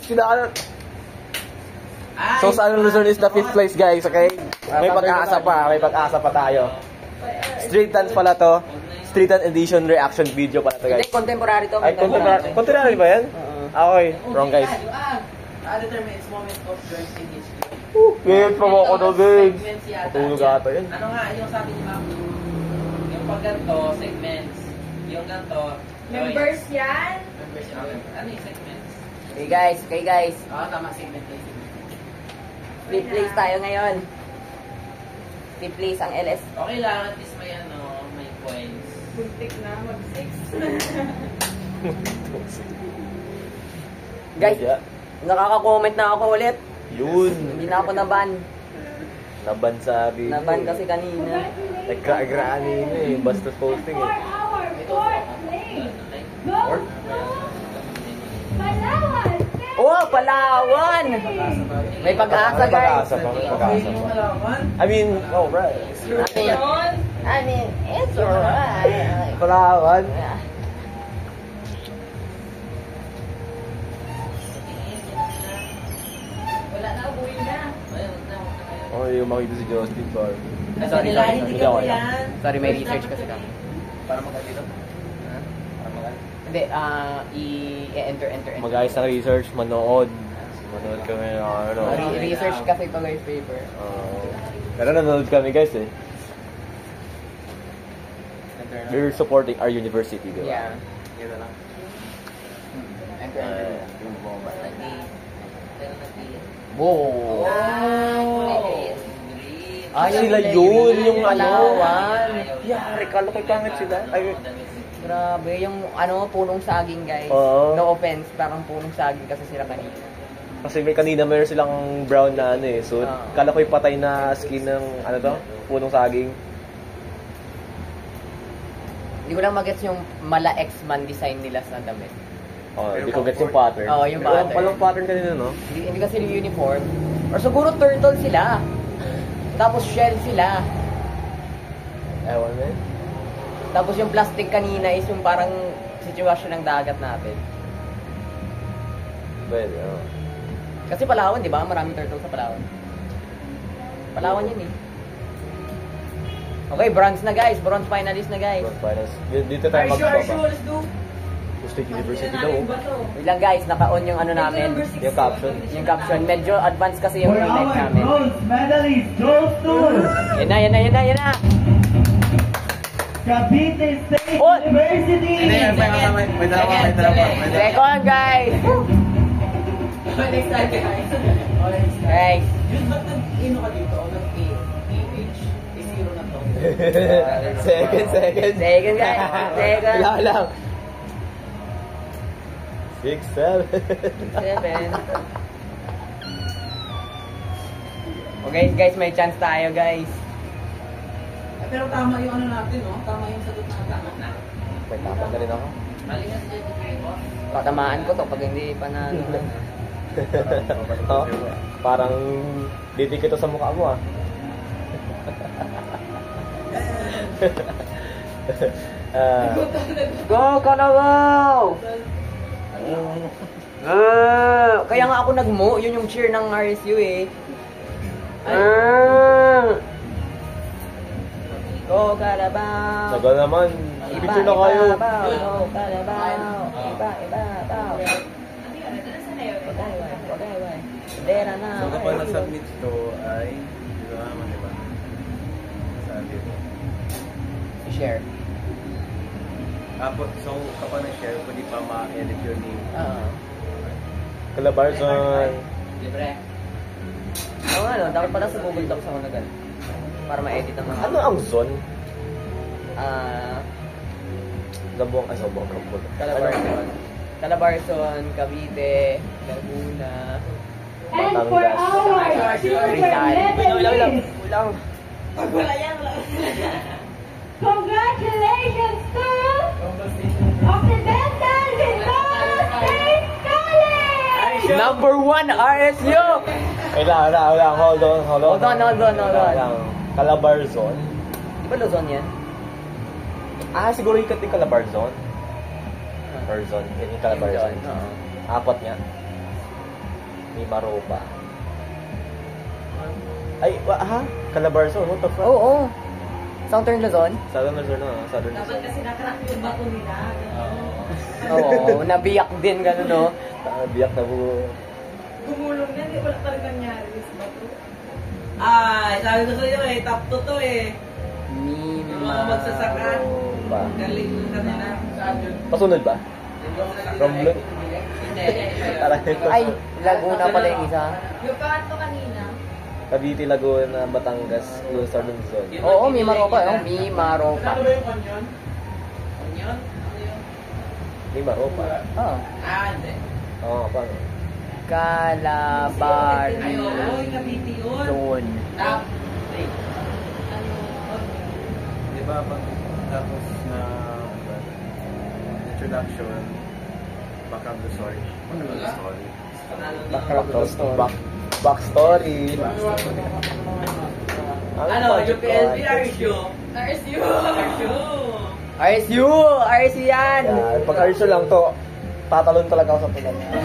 Sinakalan. So, sa Luzon is the 5th place, guys, okay? May pag-asa pa. May pag-asa pa tayo. Street dance pala to. Street dance edition reaction video pala to, guys. Hindi, contemporary to. Ay, contemporary. Contemporary ba yan? Okay. Wrong, guys. Determine its moment of joining HQ. Games pa mo ako na, guys. Matulog ata yan. Ano nga, yung sabi ni Ma'am, yung pag ganito, segments. Yung ganito, Members yan? members yan. Ano yung segments? Okay guys. Oo, tama, segment. Split place tayo ngayon. Split place ang LS. Okay lang, at least may ano, may points. Buntik na, mag-6. Guys, nakaka-comment na ako ulit. Yun. Hindi na ako naban. Naban sabi. Naban kasi kanina. Nagka-agraan nila eh. Basta posting eh. Oh, Palawan! May pag-asa, guys. Pag-asa pa. I mean, oh, right. I mean, it's alright. Palawan. Wala na, uwi na. Oh, yung makita si Justin Bar. Sorry. Hindi ako yan. Sorry, may research kasi kami. Para maganda dito? Para maganda? Hindi, i-enter. Mag-ayos ng research, manood. Manood kami ng ano. Research kasi ito, guys, paper. Pero nanonood kami, guys eh. We're supporting our university, di ba? Yeah. Ito lang. Enter. Wow! Ah, Sila yun, yung ano. Palawan. Yari, kala ko pangit sila. Ay, Grabe, yung ano, punong saging, guys. Oo. No offense, parang punong saging kasi sila kanina. kasi may kanina mayroon silang brown na ano eh. So, kala ko yung patay na skin ng, ano to? Punong saging. Hindi ko lang magets yung mala X-Man design nila sa damit. Oh, hindi ko gets yung pattern. Oo, yung pattern. Walang pattern kanina, no? Hindi kasi yung uniform. Or siguro turtle sila. Tapos shell sila. Ewan mo eh. Tapos yung plastic kanina is yung parang sitwasyon ng dagat natin. Pwede, oh. Kasi Palawan, di ba? Maraming turtle sa Palawan. Palawan yun eh. Okay, bronze na guys. Bronze finalist na guys. Bronze finals. Dito tayo magbaba. Let's do. State University daw. Wait lang guys, naka-on yung ano namin. Yung caption. Yung caption. Medyo advanced kasi yung live namin. Bronze medalist, Joel Tour. Yan na. Cavite State Oh! University. Second guys. Next time, guys. Guys. Yun, ba't nag-ino ka dito? Nag-PH? Zero na to. Second. Second guys. Second. Wala lang. 6, 7. 7. Okay guys, may chance tayo guys. Pero tama yung ano natin, no? Tama yung sagot na tama na. May tapat na rin ako. Mali nga si Jeffrey ko. Patamaan ko to pag hindi pa na ano. Oh, parang didikit ito sa mukha mo ah. Go Kalabaw! Kaya nga ako nag-mo, yun yung cheer ng RSU eh. Go Kalabaw! Sagal naman. Picture na kayo. Go Kalabaw! Iba. Pagay. Dera na. So kapag na-submit ito ay, di ba naman, di ba? Saan dito? I-share. So kapag na-share, pwede pa ma-edit yun ni... Calabarzon. Libre. Oo nga no, dapat pala sa Google Docs ako nag para ma-edit ang mga... Ano ang zone? Gabong. Calabarzon, Cavite, Laguna, And for our silver medalist, Ulang. congratulations to Occidental Mindoro State College! Number 1 RSU! Wala. Hold on. Calabarzon. Di ba Luzon yan? Siguro ikat yung Calabarzon. Barzon. Yan yung Calabarzon. Oo. Apat niya. May Maropa. Ay, ha? Calabarzon, what the fuck? Oo. Southern Luzon? Southern Luzon na, Southern Dapat Luzon. kasi nakrack yung bato nila. Oo, nabiyak din gano'n, no? Biyak na buo. Gumulong yan, di wala talaga nangyari sa bato. Ay, sabi ko sa'yo eh, top 2 to eh. Mima. Yung mga magsasaka. Ba? Galing yung kanila. Pasunod ba? Romblon? Hindi. Ay, Laguna pala yung isa. Yung pangatlo kanina, Cavite, Laguna, Batangas, Southern Luzon. Oo, may Maropa. Oh, may Maropa. Onion? May Maropa. Oh. Hindi. Oo, paano? Calabari. Ay, oo, yung Cavite yun. Zone. Top 3. Di ba pag tapos na introduction, background story. Story. Backstory. Ano, yung PLB RSU? RSU! RSU! RSU yan! Pag RSU lang to, tatalon talaga ako sa pinag. Pag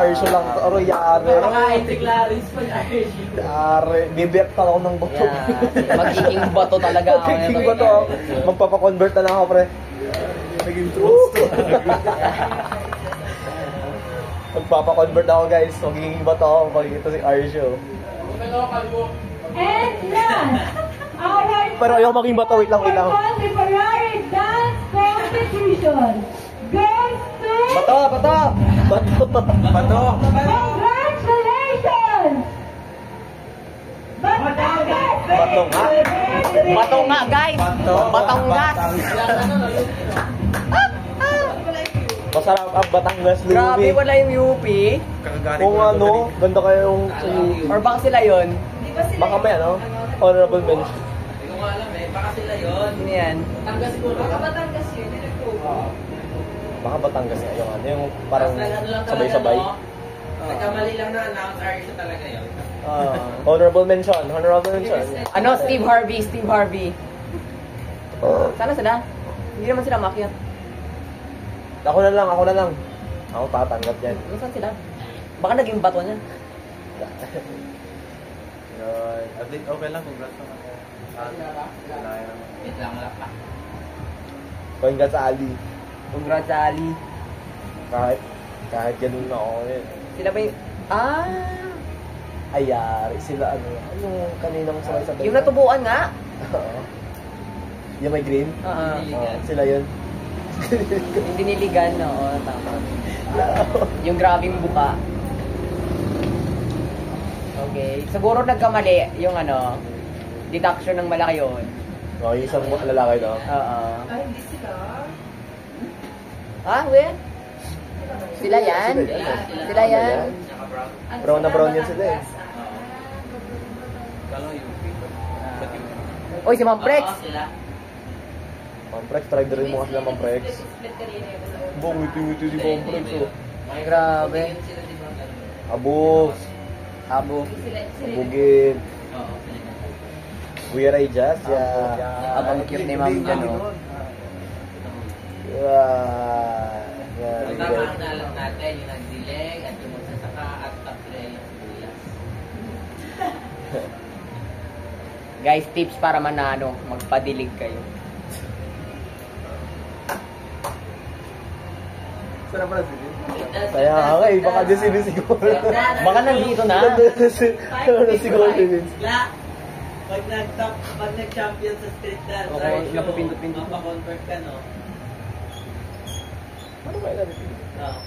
RSU lang to, aroy, yari. Makain si Clarice pag RSU. Yari, bibiyak pa ako ng bato. Yeah. Magiging bato talaga ako. Magiging bato ako. Magpapakonvert na lang ako, pre. Naging trust to. Magpapakonvert ako, guys. Magiging bato ako pag ito si RSU. And last, our Pero ayaw maging bato, wait lang. contemporary dance competition goes to... Bato! Bato! Congratulations! Batangas! Bato nga. Bato nga, guys! Batangas! Masarap ang Batangas, Grabe, Louie. wala yung UP. Kakagaling Kung ko lang ano, ganda kayo yung... Or baka sila yun? Baka may ano, honorable mention. Hindi ko nga alam eh, baka sila yun. Ano yan? Batangas siguro. Baka Batangas yun, hindi nagtubo. Baka Batangas nga yung ano, yung parang Basta ano lang talaga, sabay-sabay. no? Nagkamali lang na announce RSU talaga yun. Honorable mention. Ano? Steve Harvey. Sana sila? Hindi naman sila makyat. Ako na lang. Ako tatanggap yan. Saan sila? Baka naging bato niya. Yun. At least okay lang, congrats naman ako. Wala yan. Wait lang pa. Congrats sa Ali. Congrats, Ali. Kahit ganun na ako yun. Sila ba yung... Ayari sila ano. Yung kaninang sabay-sabay. Yung natubuan nga. Oo. Yung may green? Oo. Sila yun. Yung diniligan, oo. Tama. Yung grabing buka. Okay. Siguro nagkamali yung ano, deduction ng malaki yun. Yung isang lalaki no? Oo. Ay, hindi sila. Wen? Sila yan? Sila yan? Naka-brown. Brown na brown yan sila eh. Kalo yung Ba't yung... Oy, si Ma'am Prex. Oo, sila. Mamprex, try rin mo kasi na Mamprex. Bong, ngiti-ngiti si Mamprex oh. Grabe. Sila di ba ganun? Abo. Abugin. Oo, sila. Kuya Ray Jazz, ya. Abang cute ni Ma'am, ano. Ang tama ang alam natin, yung nagdileg at yung magsasaka at top 3 yung sibuyas. Guys, tips para manalo, magpadilig kayo. Sarap pala sila. Kaya nga eh, baka dyan sinisiguro. Baka nandito na. Siguro din. La, pag nag-champion sa street dance, Oo, RSU, napapindot-pindot. mapakonvert ka, no? Ano kaya natin? Oo.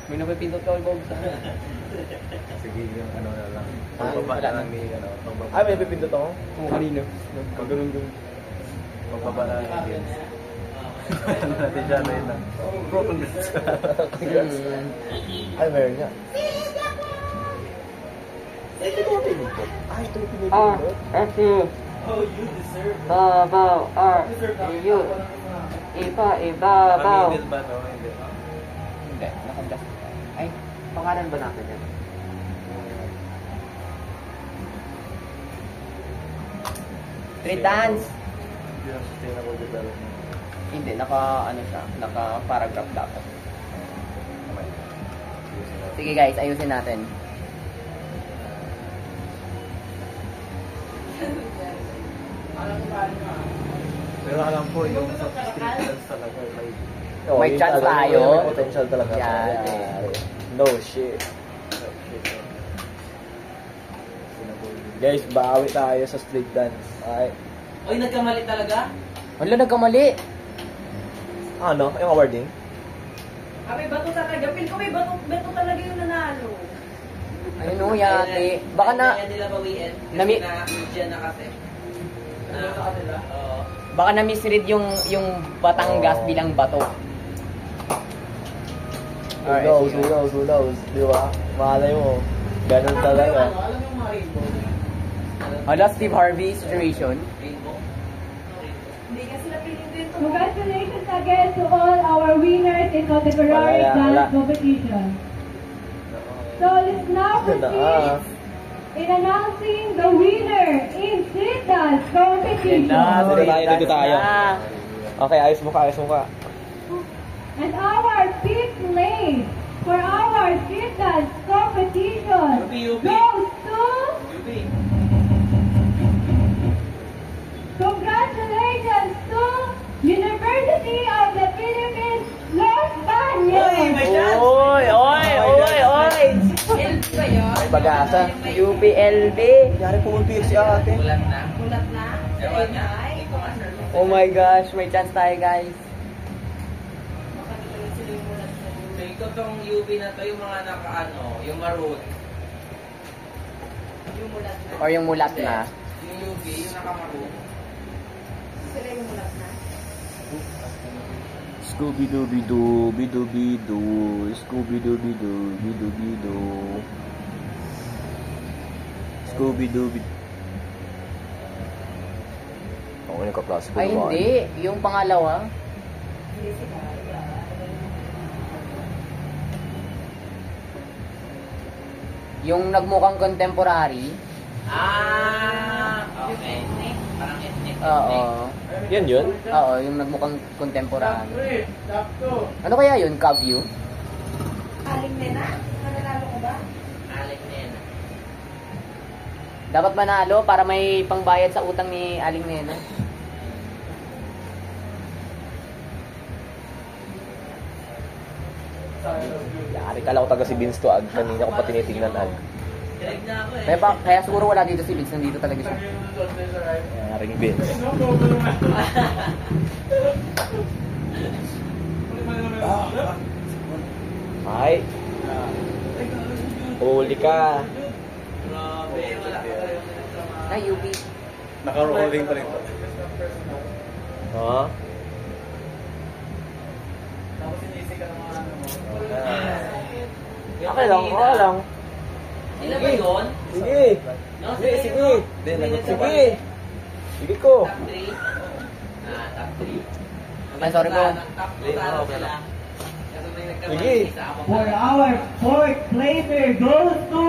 May napipindot ka, Bob. Sige, yung ano na lang. Ah, Pagbaba wala na na. lang ni, ano, pagbaba. Ay, may pipindot ako. Kung kanino. Pag ganun. Pagbaba na lang ni Vince. Ano natin siya na yun lang. Bro, congrats. Congrats. Ay, meron nga. Ay, ito yung pinindot. Ay, ito yung pinindot. S-U, Oh, you deserve it. babaw, R-U, ibabaw. Pag-edit ba, no? Hindi. Hindi, nakadjust. Ay, pangalan ba natin yan? Street dance. Hindi na sustainable development. Hindi, naka, ano siya, naka-paragraph dapat. Sige guys, ayusin natin. Pero alam ko, yung sa street dance talaga, May chance tayo. May potential talaga. Yan. No shit. Guys, bawi tayo sa street dance. Ay. Oy, nagkamali talaga? Wala, nagkamali. Ano? Yung awarding? May bato talaga. Feel ko may bato talaga yung nanalo. Ayun o, yate. Baka na, Kaya nila bawiin. Kasi Nami- na-dyan na kasi. Sa kanila? Oo. baka na misread yung Batangas bilang bato. Who knows? Di ba? Malay mo. Ganun talaga. Alam yung mga rainbow? Hala, Steve Harvey situation. Rainbow? Hindi nga sila piling dito. Congratulations again to all our winners in contemporary Wala. dance competition. So let's now proceed in announcing the winner in street dance competition. Dito tayo. Okay, ayos mo ka. And our fifth place for our street dance competition UP. goes to... UP. Congratulations to University of the Philippines, Los Baños! Oy! LB ba yun? May bagasa. UPLB. Yari pumulpil si ate. Ulat na. Ulat na? Ewan na. Ay, Ito nga, sir. Oh my gosh, may chance tayo guys. baka dito sila yung ulat na. So, ito tong UP na to, yung mga naka-ano, yung maroon. Yung ulat na. Or yung mulat na. Yung UP, yung naka-maroon. Sila yung ulat na. Scooby-Dooby-Doo, Bidoo-Bidoo, Scooby-Dooby-Doo, Bidoo-Bidoo. Scooby-Dooby-Doo. Ako yung kaklase ko Ay naman. hindi, yung pangalawa. Hindi sila. Yung nagmukhang contemporary. Okay. Parang ethnic. Oo. Yan yun? Oo, yung nagmukhang contemporary. Ano kaya yun? Caview? Aling nena? Nanalo ko ba? Alec Nena. Dapat manalo para may pangbayad sa utang ni Aling Nena. Yari ka lang ako taga si Vince to ag. Kanina ko pa tinitingnan ag. Direct na ako eh. Kaya siguro wala dito si Vince, nandito talaga siya. Yaring Vince. Ay. Huli ka. Grabe, wala ka tayo sa Ay, UP. Naka-rolling pa rin to. Ha? Tapos inisip ka ng mga ano mo. Okay lang. Ilan ba yun? Sige. No, Sige, sige. Hindi, Sige. Sige ko. Top 3. Top 3. Ay, sorry po. Top 2 talo sila. Kasi may nagkamali Sige. sa ako. For our fourth placer goes to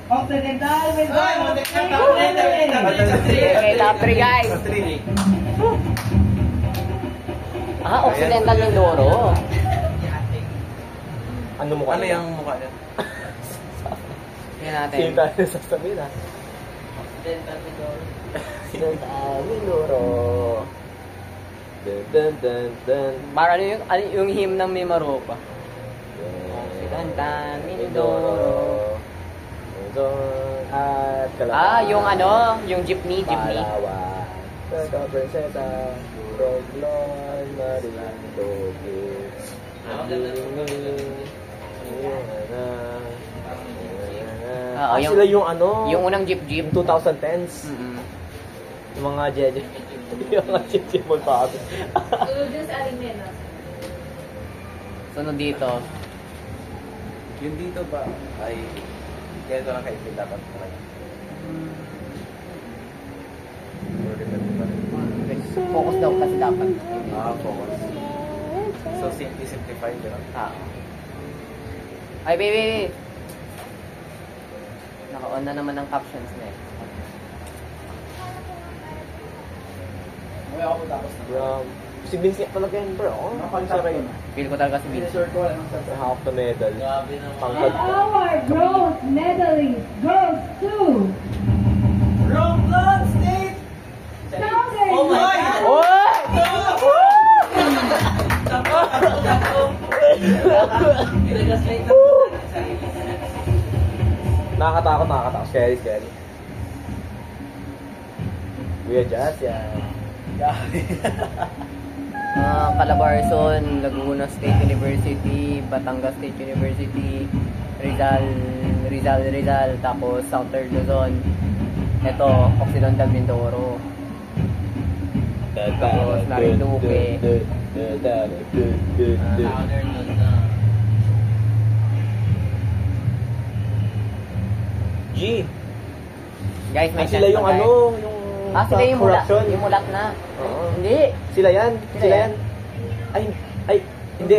Occidental Mindoro. Okay, top 3 guys. Occidental Mindoro. Ano mo ka? Ano yung mukha niya? Tingnan natin. Sino tayo sasabihin ha? Dental Mindoro. Mindoro. Dun. Para ano yung hymn ng Mimaropa. Occidental Mindoro. At Kalapa. Yung yung jeepney. Palawan. Santa Princesa. Roglon. Marindogi. Yung- Sila yung Yung unang jeep. yung 2010s. Yung mga jeje. Yung mga jeje mo pa ako. Tulog din sa aling nena. Sunod dito. Yung dito ba ay ganito lang kayo dapat talaga. Focus daw kasi dapat. Focus. So, simplify yun. Ay, baby. Naka-on na naman ang captions na eh. From Si Vince nga talaga yun, bro. Feel ko talaga si Vince. Half the medal. Grabe naman. Pangkad. And our bronze medalist goes to Romblon State! Southern Oh my God! Ginagaslight na po natin sarili. Nakakatakot. Scary. Kuya Jazz, yan. Calabarzon, Laguna State University, Batangas State University, Rizal, tapos Southern Luzon. Ito, Occidental Mindoro. Tapos Marinduque. Southern nun na. G. Guys, may Sila chance yung na, guys. yung Sila yung mulat. corruption. Yung mulat na. Oo. Hindi. Sila yan. Ay, hindi.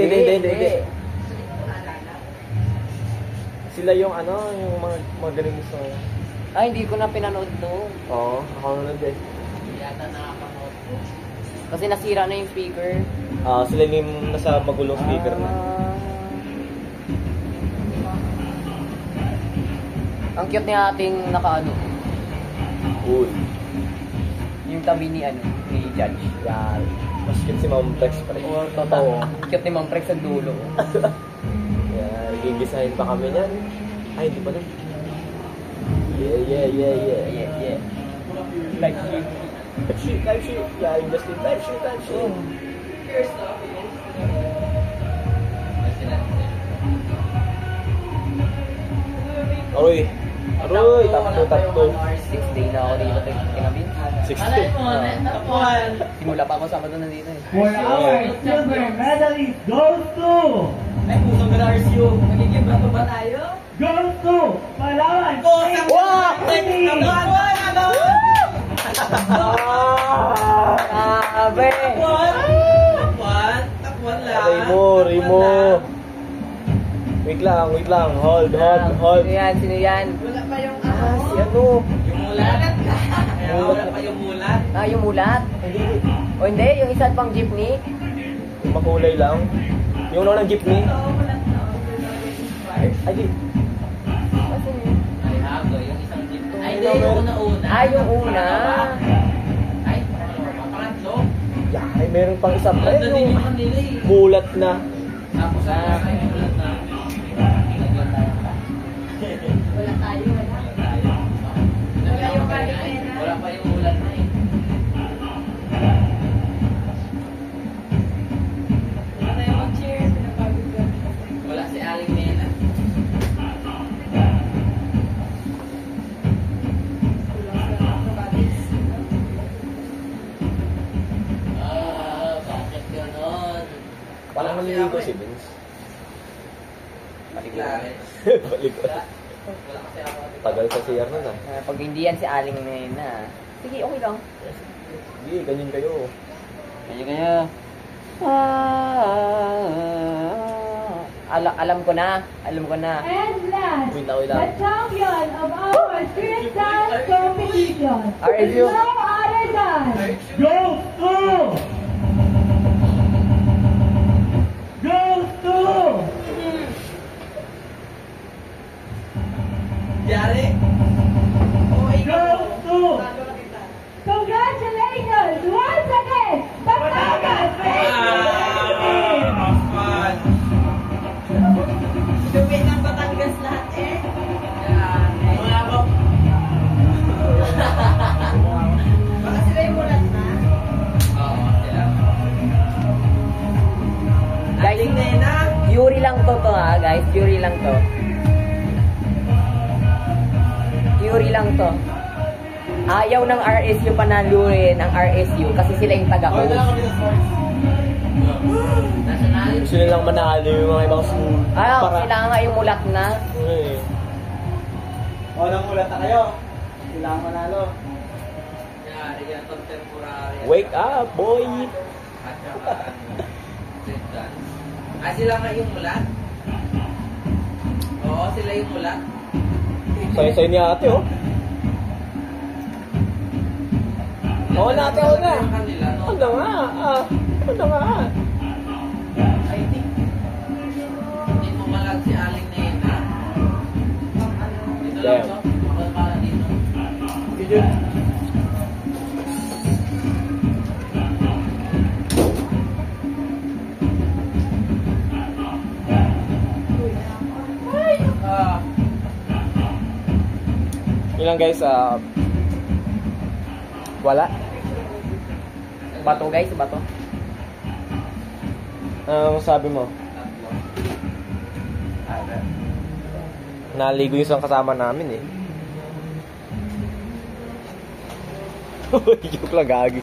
Sila yung yung mga magaling sa... Ay, hindi ko na pinanood to. Oo, ako nanonood eh. Yata nakapanood ko. Kasi nasira na yung speaker. Sila yung nasa magulong speaker na. Ang cute ni ating nakaano. Uy. Yung tabi ni ni Judge. Yan. Mas cute si Ma'am Prex pa rin. Totoo. Cute ni Mang Prex sa dulo. Yan, gigisahin pa kami niyan. Ay, hindi pa na. Yeah. Yeah. Like Live shoot. Yeah, you just did live shoot. Aroy, tatlo. 6 day na ako dito kinabin. 60. Tapuan! Simula pa ako Sabado na dito eh. For our silver medalist goes to Ay, pusong ka na RCU. Magiging ba ba tayo? Palawan. Wow! Tapuan! Grabe! Tapuan lang. Rimo. Wait lang. Hold. Sino yan? Wala pa yung Si ano? Yung mulat. Wala pa yung mulat. Yung mulat. O hindi, yung isa pang jeepney. Yung makulay lang. Yung ng jeepney. Ay, di. Ay, hago. Yung isang jeep. Ay, hindi. Yung una. Yung una. Ay, pangatlo. Ay, meron pang isa pa. Ganda din yung kanila eh. Mulat na. Tapos ay mulat na. Wala tayo. Wala yung kanina. Wala pa yung mulat na eh. Wala tayo mag-cheer. Pinapagod ka. Wala si Aling Nena. Bakit ganon? Walang naliligo si Vince. Baliklari. Balik. Wala kasi ako. Tagal sa CR nun ah. Pag hindi yan si Aling Nena. Sige, okay lang. Sige, ganyan kayo. Kanya. Alam ko na. And last, Wait the lang. champion of our street dance competition is RSU. no other than Yari? Oh, ikaw. Congratulations once again, Batangas State University! Fun. Gawin ng Batangas lahat eh. Yan. Mga ako. Baka sila yung mulat na. Oo, sila. Guys, Aling Nena. Fury lang to guys. Fury lang to. Ayaw ng RSU panaluin ang RSU kasi sila yung taga-host. National. Gusto nilang manalo yung mga ibang school. Sila nga yung mulat na. Eh. Walang mulat na kayo. Kailangan manalo. Yari yan, contemporary. Wake up, boy! At saka, street dance. Sila nga yung mulat? Oo, sila yung mulat. Say-say ni ate, oh. Oo na, ate, oo na. Yung kanila, no? Ano nga, Ano nga? I think, hindi mo malag si Aling na yun, ha? Dito lang Damn. to. Makal para dito. Video. Ah, Yun lang guys, wala. Bato guys, bato. Anong sabi mo? tatlo. Naligo yung isang kasama namin eh. Joke lang, gagi.